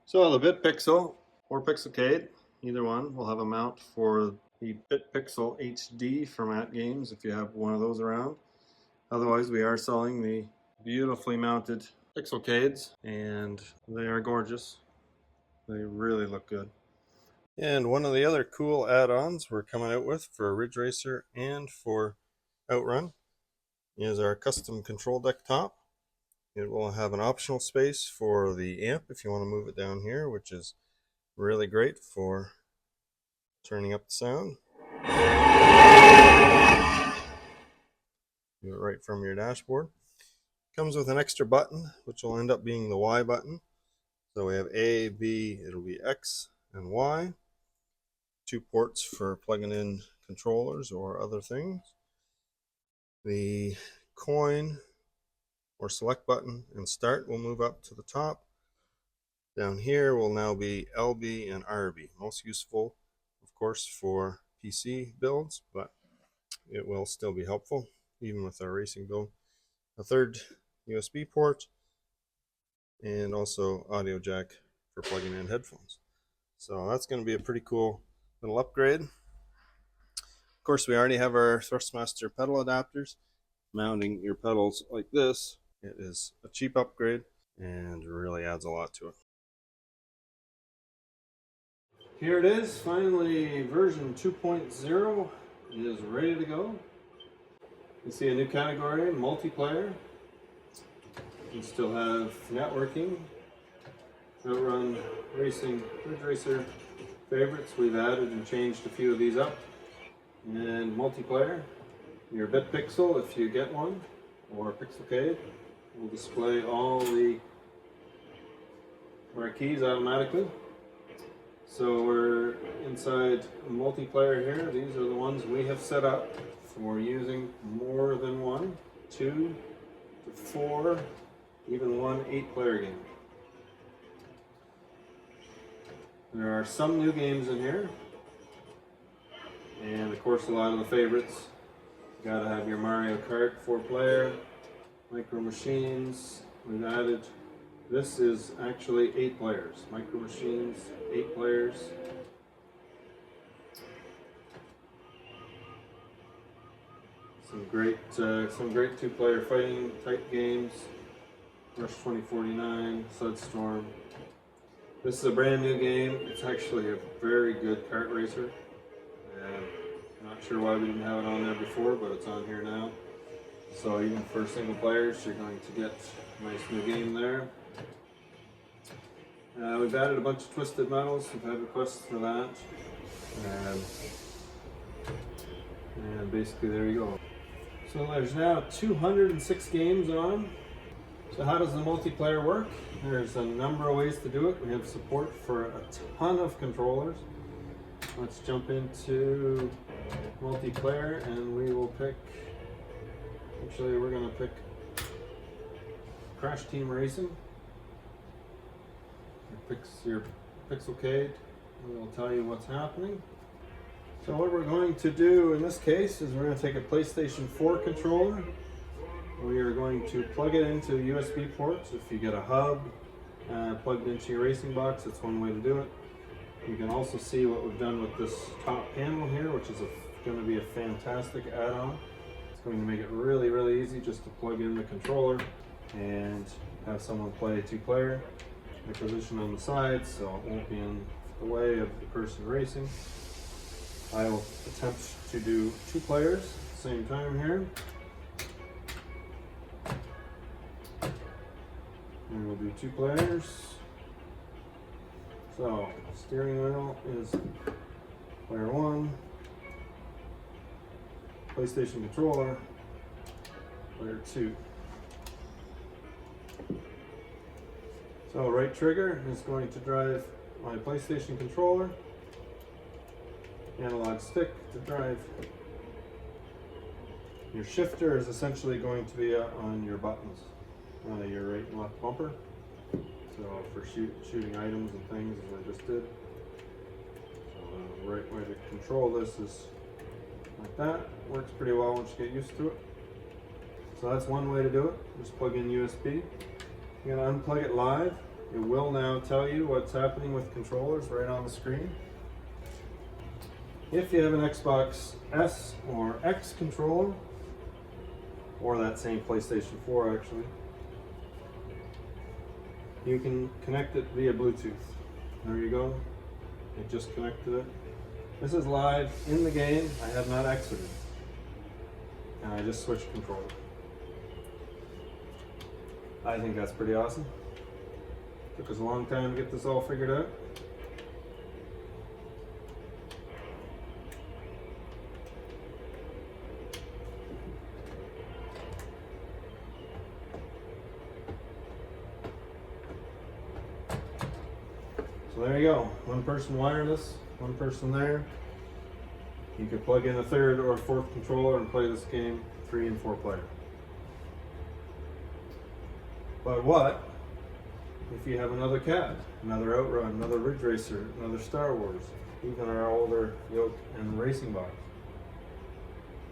So the BitPixel or Pixelcade, either one, will have a mount for the BitPixel HD format games if you have one of those around. Otherwise, we are selling the beautifully mounted Pixelcades, and they are gorgeous. They really look good. And one of the other cool add-ons we're coming out with for Ridge Racer and for OutRun is our custom control deck top. It will have an optional space for the amp if you want to move it down here, which is really great for turning up the sound. Do it right from your dashboard. Comes with an extra button, which will end up being the Y button. So we have A, B, it'll be X and Y. 2 ports for plugging in controllers or other things. The coin or select button and start will move up to the top. Down here will now be LB and RB. Most useful, of course, for PC builds, but it will still be helpful even with our racing build. A third USB port and also audio jack for plugging in headphones. So that's going to be a pretty cool little upgrade. Of course, we already have our Thrustmaster pedal adapters. Mounting your pedals like this, it is a cheap upgrade and really adds a lot to it. Here it is, finally version 2.0 is ready to go. You see a new category, multiplayer. You still have networking, OutRun, racing, Ridge Racer favorites. We've added and changed a few of these up. And multiplayer, your BitPixel, if you get one, or Pixelcade, will display all the marquees automatically. So we're inside multiplayer here. These are the ones we have set up for using more than 1, 2 to 4, even 1 8-player game. There are some new games in here, and of course a lot of the favorites. You gotta have your Mario Kart 4-player, Micro Machines. We've added, this is actually 8 players. Micro Machines, 8 players. Some great 2-player fighting type games. Rush 2049, Sudstorm. This is a brand new game. It's actually a very good kart racer. I'm not sure why we didn't have it on there before, but it's on here now. So even for single players, you're going to get a nice new game there. We've added a bunch of twisted metals. We've had requests for that. And basically there you go. So there's now 206 games on. So how does the multiplayer work? There's a number of ways to do it. We have support for a ton of controllers. Let's jump into multiplayer and we will pick, actually we're going to pick Crash Team Racing. Your Pixelcade, and it'll tell you what's happening. So what we're going to do in this case is we're going to take a PlayStation 4 controller. We are going to plug it into USB ports. If you get a hub plugged into your racing box, that's one way to do it. You can also see what we've done with this top panel here, which is going to be a fantastic add-on. It's going to make it really, really easy just to plug in the controller and have someone play 2-player. I position on the sides so it won't be in the way of the person racing. I will attempt to do 2 players at the same time here. And we'll do 2 players. So, steering wheel is player 1, PlayStation controller, player 2. So right trigger is going to drive my PlayStation controller. analog stick to drive. Your shifter is essentially going to be on your buttons, your right and left bumper. So for shooting items and things, as I just did. So the right way to control this is like that. Works pretty well once you get used to it. So that's one way to do it. Just plug in USB. You're gonna unplug it live. It will now tell you what's happening with controllers right on the screen. If you have an Xbox S or X controller, or that same PlayStation 4 actually, you can connect it via Bluetooth. There you go. It just connected it. This is live in the game. I have not exited. And I just switched controller. I think that's pretty awesome. Took us a long time to get this all figured out. So there you go. One person wireless, one person there. You could plug in a third or fourth controller and play this game 3 and 4 player. But what if you have another CAD, another OutRun, another Ridge Racer, another Star Wars, even our older Yoke and Racing Box?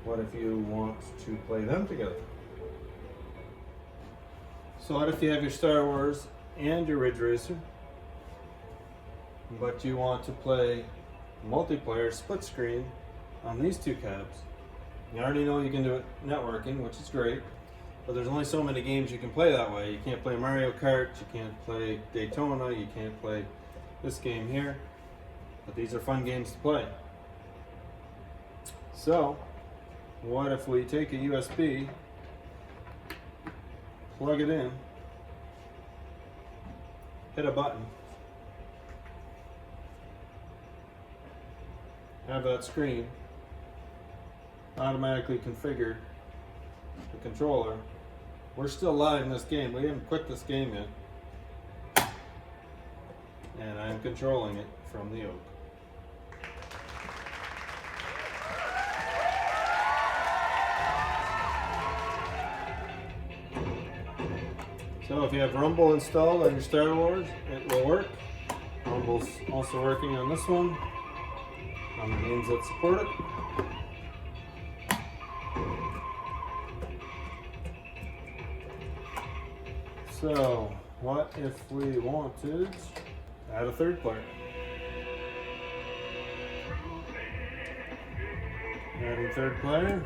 What if you want to play them together? So what if you have your Star Wars and your Ridge Racer, but you want to play multiplayer split screen on these two cabs? You already know you can do it networking, which is great, but there's only so many games you can play that way. You can't play Mario Kart, you can't play Daytona, you can't play this game here, but these are fun games to play. So what if we take a USB, plug it in, hit a button, have that screen automatically configured the controller. We're still live in this game. We haven't quit this game yet. And I'm controlling it from the Yoke. So if you have Rumble installed on your Star Wars, it will work. Rumble's also working on this one, on the games that support it. So, what if we wanted to add a third player? Adding third player.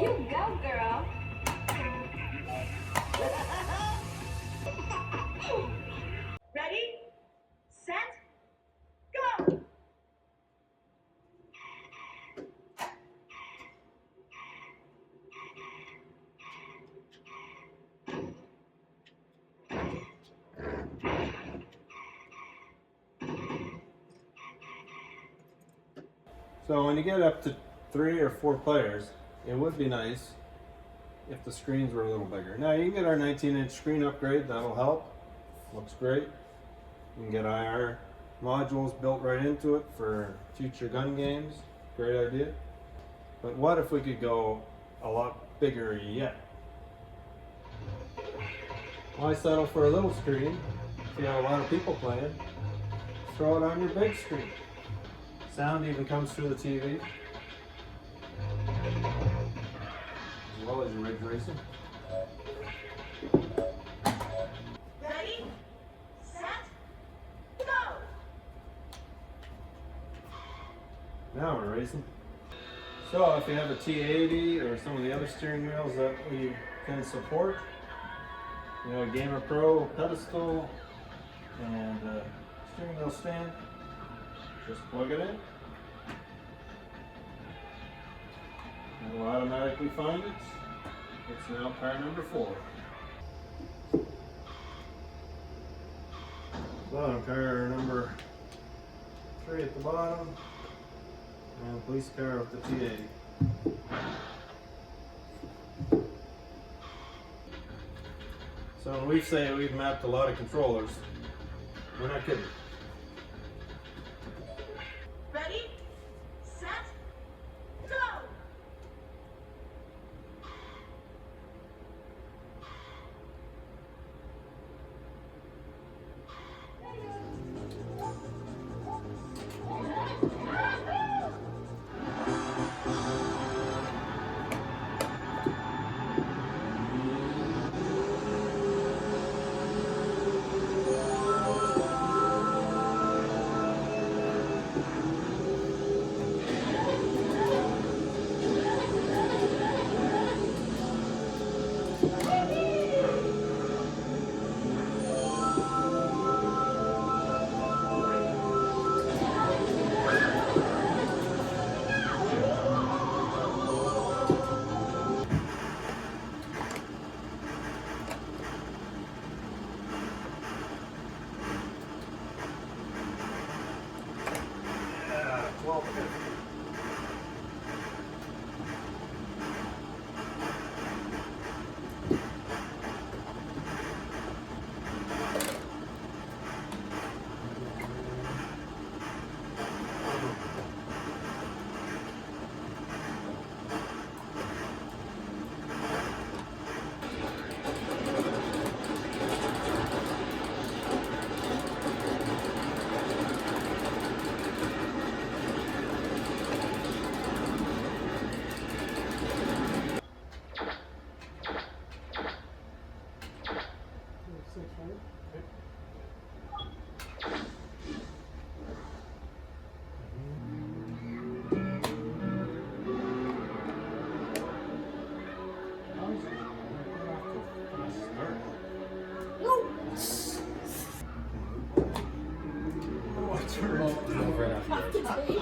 You go, girl. Ready, set, go. So when you get up to 3 or 4 players, it would be nice if the screens were a little bigger. Now you can get our 19-inch screen upgrade, that'll help. Looks great. You can get IR modules built right into it for future gun games. Great idea. But what if we could go a lot bigger yet? Why settle for a little screen if you have a lot of people playing? Throw it on your big screen. Sound even comes through the TV, as well as your Ridge Racer. Ready, set, go. Now we're racing. So if you have a T80 or some of the other steering wheels that we can support, you know, a Gamer Pro pedestal and a steering wheel stand, just plug it in. It will automatically find it. It's now car number 4. Bottom car number 3 at the bottom, and police car with the T80. So we say we've mapped a lot of controllers. We're not kidding. Ready, set, go! Well, right after that.